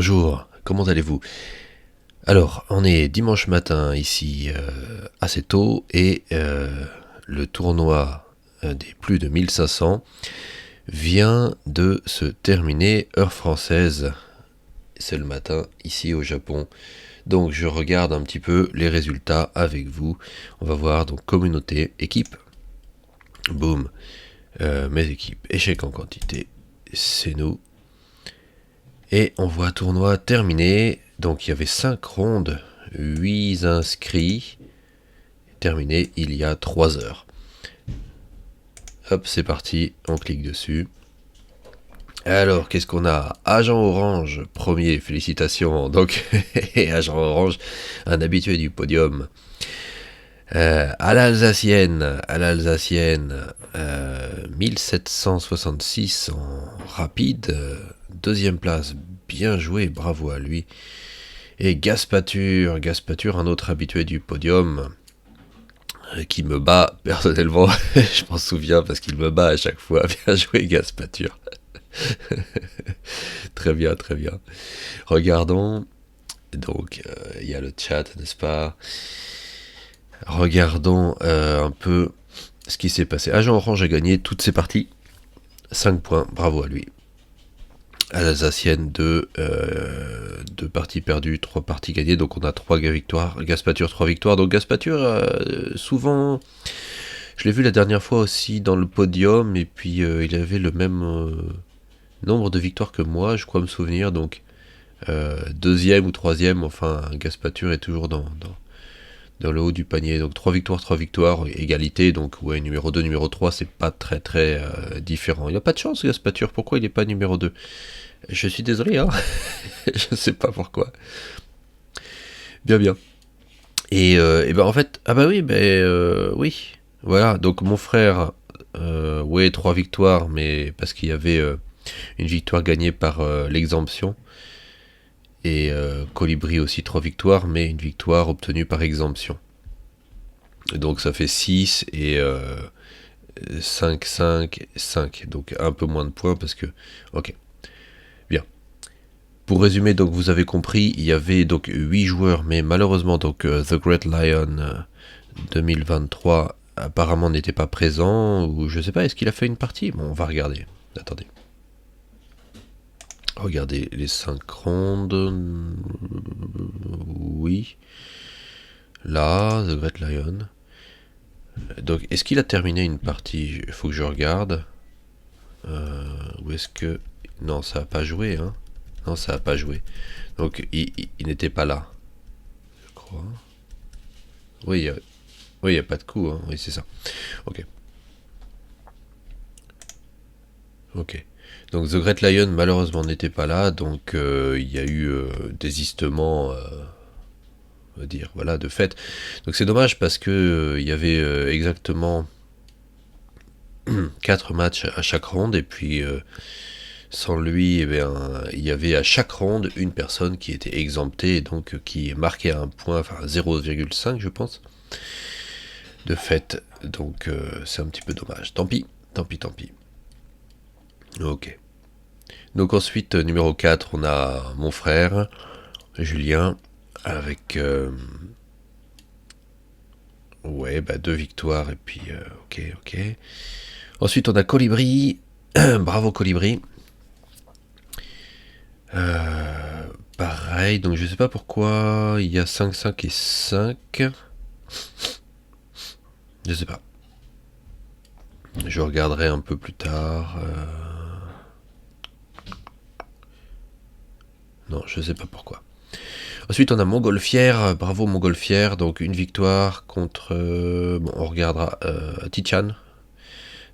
Bonjour, comment allez-vous? Alors, on est dimanche matin ici assez tôt et le tournoi des plus de 1500 vient de se terminer, heure française. C'est le matin ici au Japon. Donc je regarde un petit peu les résultats avec vous. On va voir donc communauté, équipe. Boum. Mes équipes, échec en quantité. C'est nous. Et on voit tournoi terminé. Donc il y avait 5 rondes, 8 inscrits. Terminé il y a 3 heures. Hop, c'est parti, on clique dessus. Alors, qu'est-ce qu'on a? Agent Orange, premier, félicitations. Donc, Agent Orange, un habitué du podium. À l'Alsacienne, 1766 en rapide, deuxième place, bien joué, bravo à lui. Et Gaspature, un autre habitué du podium, qui me bat personnellement, je m'en souviens parce qu'il me bat à chaque fois. Bien joué Gaspature. Très bien, très bien. Regardons, donc il y a le chat, n'est-ce pas? Regardons un peu ce qui s'est passé. Agent Orange a gagné toutes ses parties. 5 points, bravo à lui. À l'Alsacienne, 2 parties perdues, 3 parties gagnées. Donc on a 3 victoires. Gaspature, 3 victoires. Donc Gaspature, souvent, je l'ai vu la dernière fois aussi dans le podium. Et puis il avait le même nombre de victoires que moi, je crois me souvenir. Donc deuxième ou troisième, enfin Gaspature est toujours dans le haut du panier. Donc 3 victoires, égalité. Donc ouais, numéro 2, numéro 3, c'est pas très très différent. Il a pas de chance Gaspature, pourquoi il est pas numéro 2? Je suis désolé, hein. Je sais pas pourquoi. Bien bien. Et ben en fait, ah bah oui, oui. Voilà, donc mon frère, ouais, 3 victoires, mais parce qu'il y avait une victoire gagnée par l'exemption. Et Colibri aussi 3 victoires, mais une victoire obtenue par exemption. Donc ça fait 6 et 5, 5, 5. Donc un peu moins de points parce que... Ok, bien. Pour résumer, donc vous avez compris, il y avait donc 8 joueurs, mais malheureusement, donc The Great Lion 2023 apparemment n'était pas présent, ou je sais pas, est-ce qu'il a fait une partie? Bon, on va regarder. Attendez. Regardez les 5 rondes. Oui. Là, The Great Lion. Donc, est-ce qu'il a terminé une partie? Il faut que je regarde. Ou est-ce que... Non, ça n'a pas joué, hein. Non, ça n'a pas joué. Donc, il n'était pas là, je crois. Oui, il n'y a pas de coup, hein. Oui, c'est ça. Ok. Ok. Donc, The Great Lion, malheureusement, n'était pas là. Donc, il y a eu désistement... on va dire, voilà, de fait. Donc c'est dommage parce que il y avait exactement 4 matchs à chaque ronde et puis sans lui, eh bien, il y avait à chaque ronde une personne qui était exemptée et donc qui marquait un point, enfin 0,5 je pense, de fait. Donc c'est un petit peu dommage. Tant pis, tant pis, tant pis. Ok. Donc ensuite, numéro 4, on a mon frère, Julien, avec... ouais, bah 2 victoires et puis... ok, ok. Ensuite, on a Colibri. Bravo Colibri. Pareil, donc je sais pas pourquoi il y a 5, 5 et 5. Je sais pas. Je regarderai un peu plus tard. Non, je sais pas pourquoi. Ensuite, on a Montgolfière. Bravo Montgolfière. Donc une victoire contre... bon, on regardera Tichan.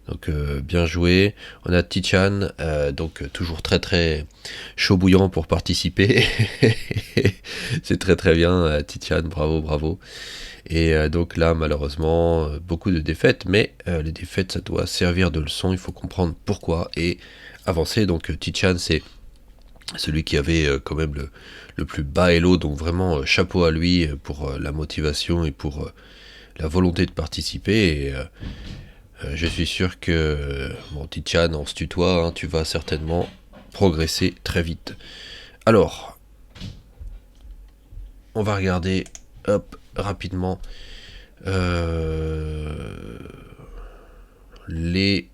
Donc bien joué. On a Tichan, donc toujours très très chaud bouillant pour participer. C'est très très bien, Tichan, bravo, bravo. Et donc là, malheureusement, beaucoup de défaites, mais les défaites, ça doit servir de leçon, il faut comprendre pourquoi et avancer. Donc Tichan, c'est celui qui avait quand même le plus bas elo, donc vraiment chapeau à lui pour la motivation et pour la volonté de participer. Et je suis sûr que, mon Tichan, on se tutoie, hein, tu vas certainement progresser très vite. Alors, on va regarder, hop, rapidement, les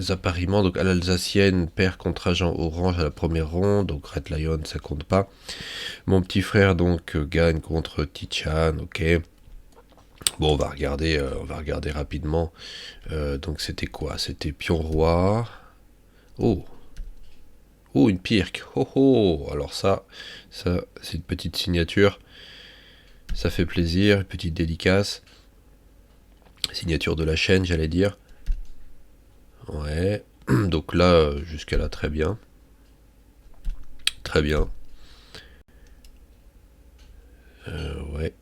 appariements. Donc à l'Alsacienne, perd contre agent orange à la première ronde, donc Red Lion, ça compte pas. Mon petit frère, donc, gagne contre Tichan, ok. Bon, on va regarder rapidement. Donc c'était quoi? C'était pion roi. Oh, oh, une pirque. Oh, oh. Alors ça, c'est une petite signature. Ça fait plaisir, une petite dédicace. Signature de la chaîne, j'allais dire. Ouais. Donc là, jusqu'à là, très bien. Très bien. Ouais.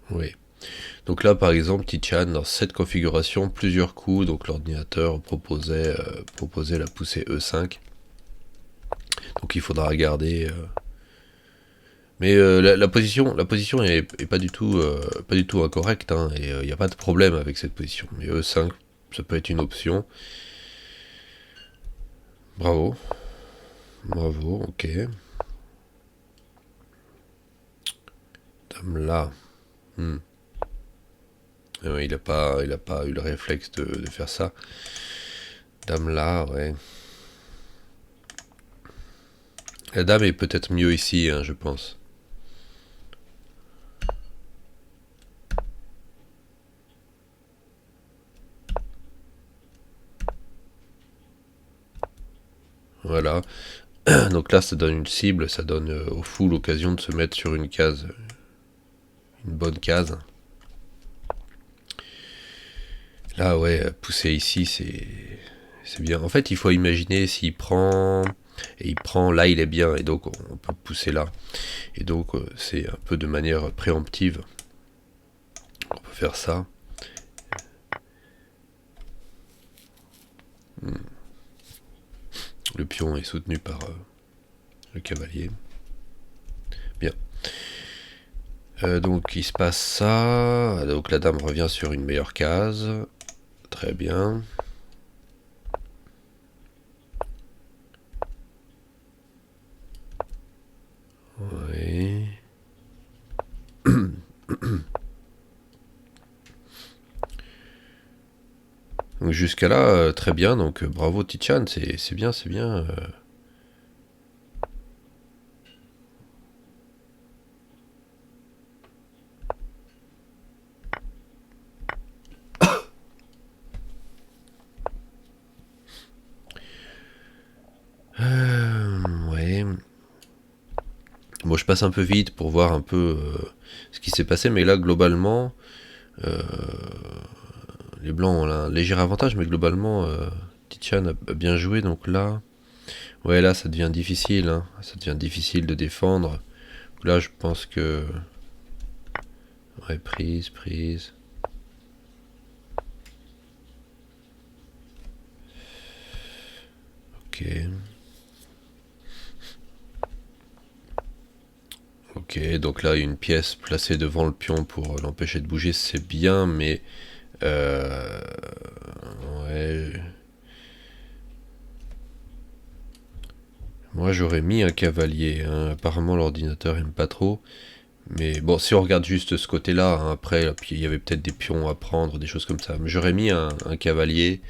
Oui. Donc là, par exemple, Tichan, dans cette configuration, plusieurs coups, donc l'ordinateur proposait la poussée E5. Donc il faudra regarder. Mais la position est pas du tout incorrecte, hein, et il n'y a pas de problème avec cette position. Mais E5, ça peut être une option. Bravo, bravo, ok. Dame là. Hmm. Il a pas eu le réflexe de faire ça. Dame là, ouais. La dame est peut-être mieux ici, hein, je pense. Voilà. Donc là, ça donne une cible, ça donne au fou l'occasion de se mettre sur une case, une bonne case. Là, ouais, pousser ici, c'est bien. En fait, il faut imaginer s'il prend et il prend là, il est bien, et donc on peut pousser là. Et donc c'est un peu de manière préemptive. On peut faire ça. Le pion est soutenu par le cavalier. Bien. Donc il se passe ça. Donc la dame revient sur une meilleure case. Très bien. Oui. Donc jusqu'à là, très bien. Donc bravo Tichan, c'est bien, c'est bien. Ouais. Bon, je passe un peu vite pour voir un peu ce qui s'est passé, mais là, globalement, euh, les blancs ont un léger avantage, mais globalement, Tichan a bien joué, donc là, ouais, là, ça devient difficile, hein. Ça devient difficile de défendre. Là, je pense que, ouais, prise, prise. Ok. Ok, donc là, une pièce placée devant le pion pour l'empêcher de bouger, c'est bien, mais euh, ouais. Moi, j'aurais mis un cavalier, hein. Apparemment, l'ordinateur aime pas trop. Mais bon, si on regarde juste ce côté-là, hein, après, là, puis il y avait peut-être des pions à prendre, des choses comme ça. Mais j'aurais mis un cavalier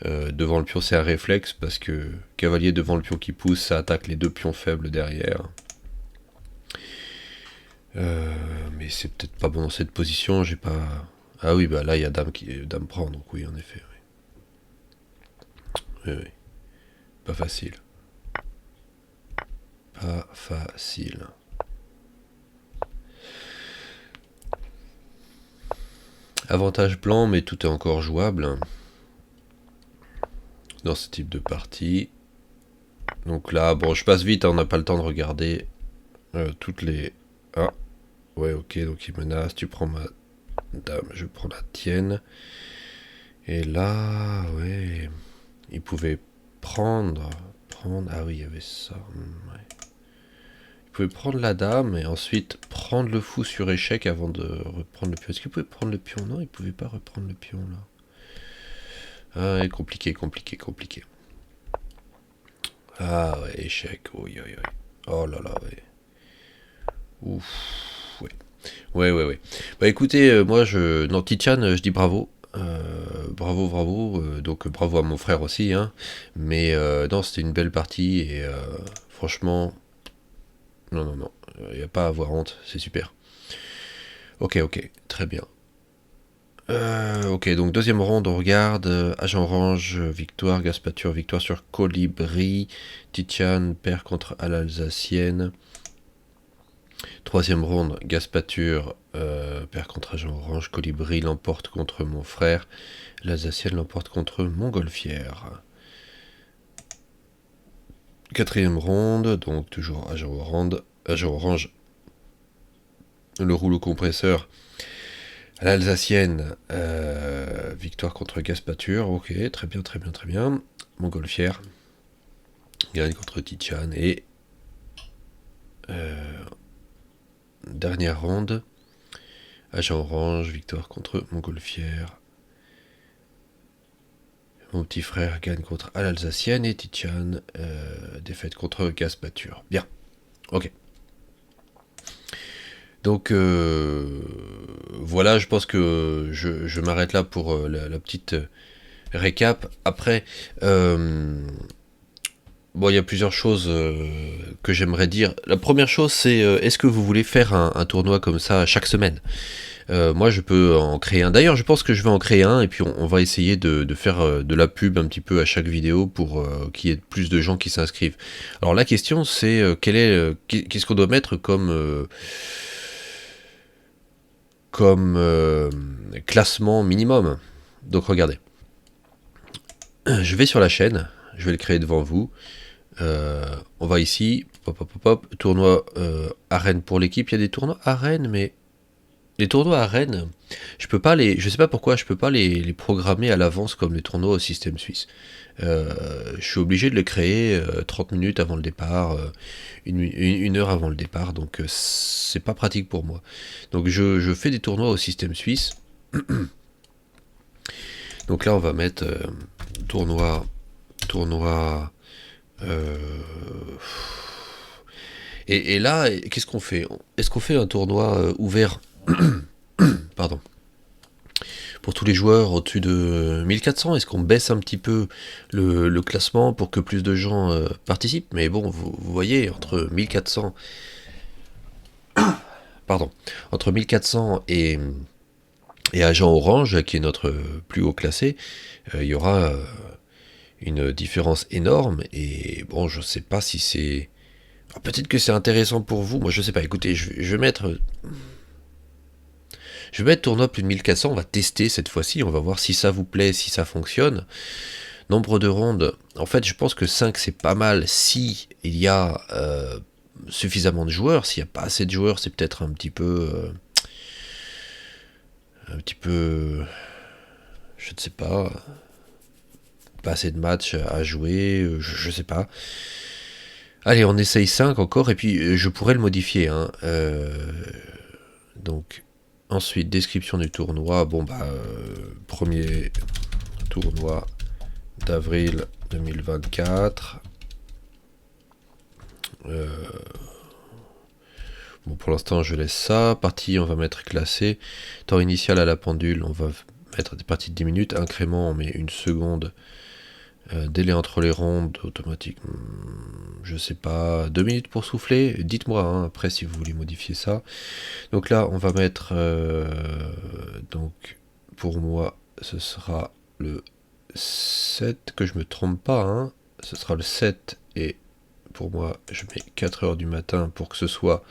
devant le pion, c'est un réflexe, parce que cavalier devant le pion qui pousse, ça attaque les deux pions faibles derrière. Mais c'est peut-être pas bon dans cette position, j'ai pas... Ah oui, bah là, il y a dame prend, donc oui, en effet. Oui, oui, oui. Pas facile. Pas facile. Avantage blanc, mais tout est encore jouable, hein, dans ce type de partie. Donc là, bon, je passe vite, hein, on n'a pas le temps de regarder toutes les... Ah, ouais, ok, donc il menace, tu prends ma dame, je prends la tienne. Et là, ouais, il pouvait prendre... Ah oui, il y avait ça. Ouais. Il pouvez prendre la dame et ensuite prendre le fou sur échec avant de reprendre le pion. Est-ce qu'il pouvait prendre le pion? Non, il pouvait pas reprendre le pion là. Ah, compliqué. Ah ouais, échec. Oui. Oh là là, ouais. Ouf. Ouais. Bah écoutez, moi non, Tichan, je dis bravo. Bravo. Donc bravo à mon frère aussi, hein. Mais non, c'était une belle partie et franchement, non. Il n'y a pas à avoir honte, c'est super. Ok, très bien. Ok, donc deuxième ronde, on regarde Agent Orange, victoire, Gaspature, victoire sur Colibri, Tichan perd contre à l'Alsacienne. Troisième ronde, Gaspature perd contre Agent Orange, Colibri l'emporte contre mon frère, l'Alsacienne l'emporte contre Montgolfière. Quatrième ronde, donc toujours Agent Orange, le rouleau compresseur. L'Alsacienne, victoire contre Gaspature, ok, très bien. Montgolfière, gagne contre Tichan et dernière ronde, Agent Orange, victoire contre Montgolfière. Mon petit frère gagne contre l'Alsacienne et Tichan, défaite contre Gaspature. Bien, ok. Donc voilà, je pense que je m'arrête là pour la petite récap. Après, bon, il y a plusieurs choses que j'aimerais dire. La première chose, c'est est-ce que vous voulez faire un tournoi comme ça chaque semaine? Moi, je peux en créer un. D'ailleurs, je pense que je vais en créer un et puis on va essayer de faire de la pub un petit peu à chaque vidéo pour qu'il y ait plus de gens qui s'inscrivent. Alors la question, c'est qu'est-ce qu'on doit mettre comme classement minimum. Donc regardez, je vais sur la chaîne, je vais le créer devant vous. On va ici, tournoi arène pour l'équipe. Il y a des tournois arène, mais les tournois arène, je sais pas pourquoi je peux pas les programmer à l'avance comme les tournois au système suisse. Je suis obligé de les créer 30 minutes avant le départ, une heure avant le départ, donc c'est pas pratique pour moi. Donc je fais des tournois au système suisse. Donc là on va mettre tournoi. Et là, qu'est-ce qu'on fait? Est-ce qu'on fait un tournoi ouvert pardon, pour tous les joueurs au-dessus de 1400? Est-ce qu'on baisse un petit peu le classement pour que plus de gens participent? Mais bon, vous voyez, entre 1400 entre 1400 et Agent Orange, qui est notre plus haut classé, il y aura une différence énorme. Et bon, je sais pas si c'est... Alors, peut-être que c'est intéressant pour vous, moi je sais pas. Écoutez, je vais mettre tournoi plus de 1400, on va tester cette fois-ci, on va voir si ça vous plaît, si ça fonctionne. Nombre de rondes, en fait je pense que 5 c'est pas mal si il y a suffisamment de joueurs. S'il n'y a pas assez de joueurs, c'est peut-être un petit peu, je ne sais pas assez de matchs à jouer, je sais pas. Allez, on essaye 5 encore, et puis je pourrais le modifier, hein. Donc, ensuite, description du tournoi. Bon, premier tournoi d'avril 2024. Bon, pour l'instant, je laisse ça. Partie, on va mettre classé. Temps initial à la pendule, on va mettre des parties de 10 minutes. Incrément, on met 1 seconde. Délai entre les rondes, automatique, je sais pas, 2 minutes pour souffler. Dites-moi hein, après si vous voulez modifier ça. Donc là, on va mettre, donc pour moi, ce sera le 7, que je me trompe pas, hein. Ce sera le 7 et pour moi, je mets 4h du matin pour que ce soit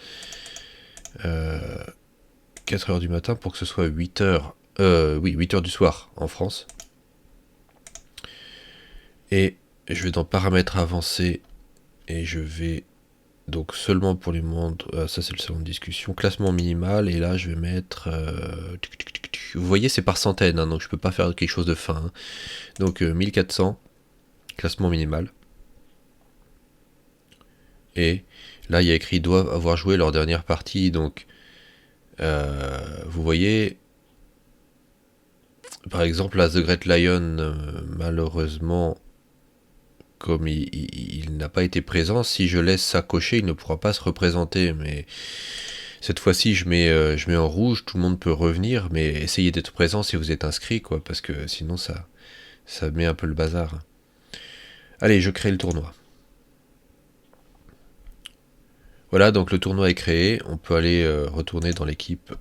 4h du matin pour que ce soit 8h, oui, 8h du soir en France. Et je vais dans paramètres avancés et je vais donc seulement pour les mondes, ça c'est le salon de discussion, classement minimal, et là je vais mettre, vous voyez c'est par centaines, hein, donc je peux pas faire quelque chose de fin, hein. Donc 1400, classement minimal, Et là, il y a écrit doivent avoir joué leur dernière partie. Donc, vous voyez, par exemple, là, The Great Lion, malheureusement, comme il n'a pas été présent, si je laisse ça cocher, il ne pourra pas se représenter. Mais cette fois-ci, je mets en rouge, tout le monde peut revenir, mais essayez d'être présent si vous êtes inscrit, quoi, parce que sinon, ça met un peu le bazar. Allez, je crée le tournoi. Voilà, donc le tournoi est créé. On peut aller retourner dans l'équipe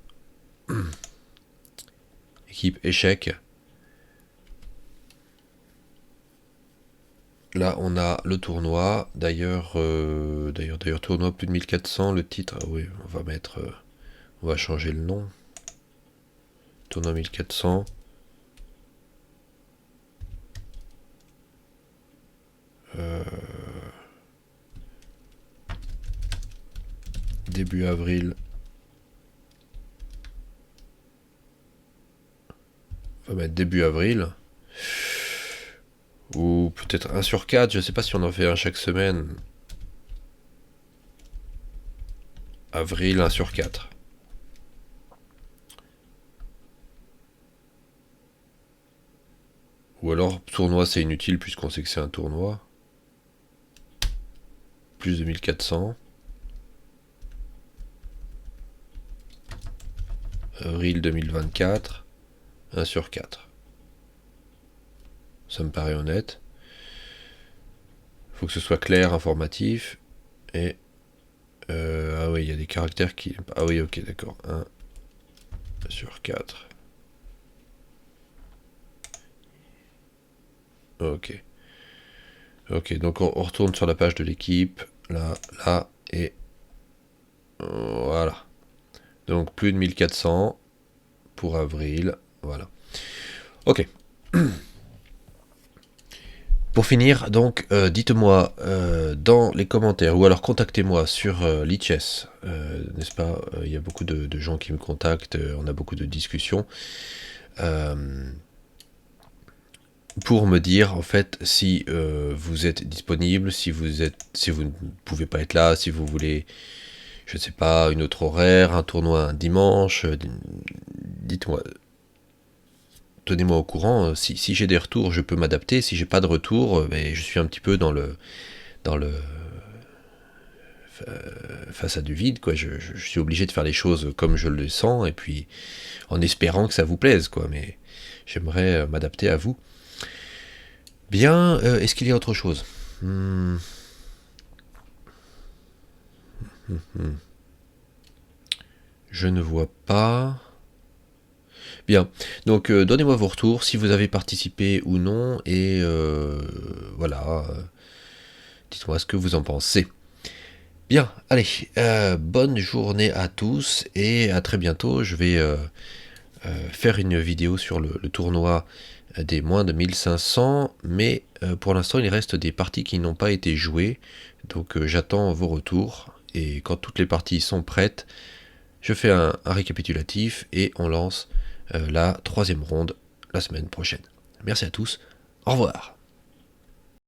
équipe échec. Là, on a le tournoi. D'ailleurs, tournoi plus de 1400. Le titre, ah oui, on va changer le nom. Tournoi 1400. Début avril. On va mettre début avril. Ou peut-être 1 sur 4. Je sais pas si on en fait un chaque semaine. Avril 1 sur 4. Ou alors tournoi c'est inutile puisqu'on sait que c'est un tournoi. Plus de 1400. Avril 2024. 1 sur 4. Ça me paraît honnête. Faut que ce soit clair, informatif. Et... ah oui, il y a des caractères qui... Ah oui, ok, d'accord. 1 sur 4. Ok. Ok, donc on retourne sur la page de l'équipe. Là, et... Voilà. Donc plus de 1400 pour avril. Voilà. Ok. Pour finir, donc, dites-moi dans les commentaires, ou alors contactez-moi sur Lichess, n'est-ce pas? Il y a beaucoup de gens qui me contactent, on a beaucoup de discussions, pour me dire en fait si vous êtes disponible, si vous ne pouvez pas être là, si vous voulez, je ne sais pas, une autre horaire, un tournoi un dimanche, dites-moi. Tenez-moi au courant. Si j'ai des retours, je peux m'adapter. Si j'ai pas de retour, je suis un petit peu dans le face à du vide, quoi. Je suis obligé de faire les choses comme je le sens et puis en espérant que ça vous plaise, quoi. Mais j'aimerais m'adapter à vous. Bien. Est-ce qu'il y a autre chose? Je ne vois pas. Bien, donc donnez-moi vos retours, si vous avez participé ou non, et voilà, dites-moi ce que vous en pensez. Bien, allez, bonne journée à tous, et à très bientôt. Je vais faire une vidéo sur le tournoi des moins de 1500, mais pour l'instant il reste des parties qui n'ont pas été jouées, donc j'attends vos retours, et quand toutes les parties sont prêtes, je fais un récapitulatif, et on lance la 3e ronde la semaine prochaine. Merci à tous, au revoir.